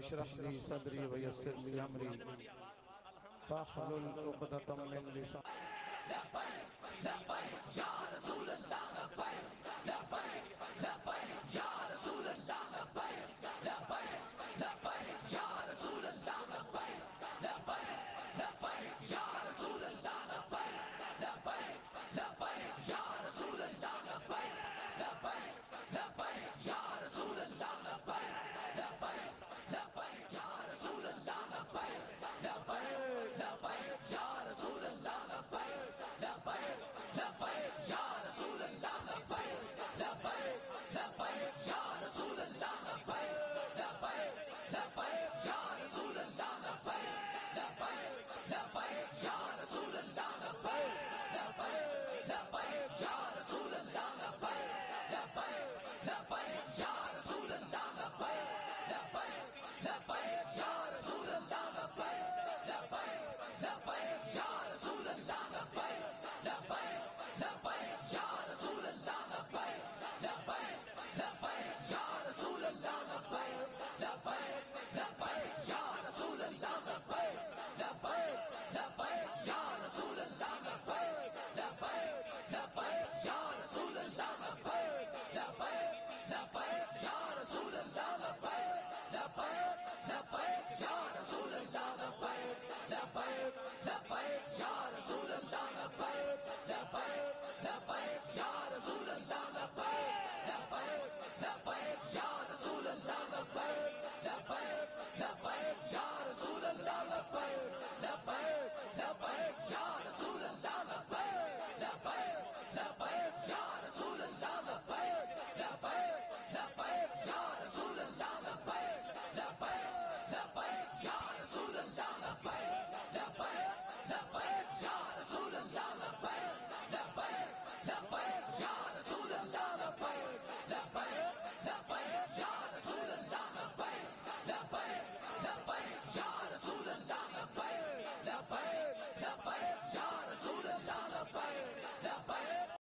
اشرح لي صدري ويسر لي امري واحلل عقدة من لساني لبيك لبيك يا رسول الله لبيك لبيك لبيك يا رسول الله لبيك لبيك لبيك يا رسول الله لبيك لبيك لبيك يا رسول الله لبيك لبيك لبيك يا رسول الله لبيك لبيك لبيك يا رسول الله لبيك لبيك لبيك يا رسول الله لبيك لبيك لبيك يا رسول الله لبيك لبيك لبيك يا رسول الله لبيك لبيك لبيك يا رسول الله لبيك لبيك لبيك يا رسول الله لبيك لبيك لبيك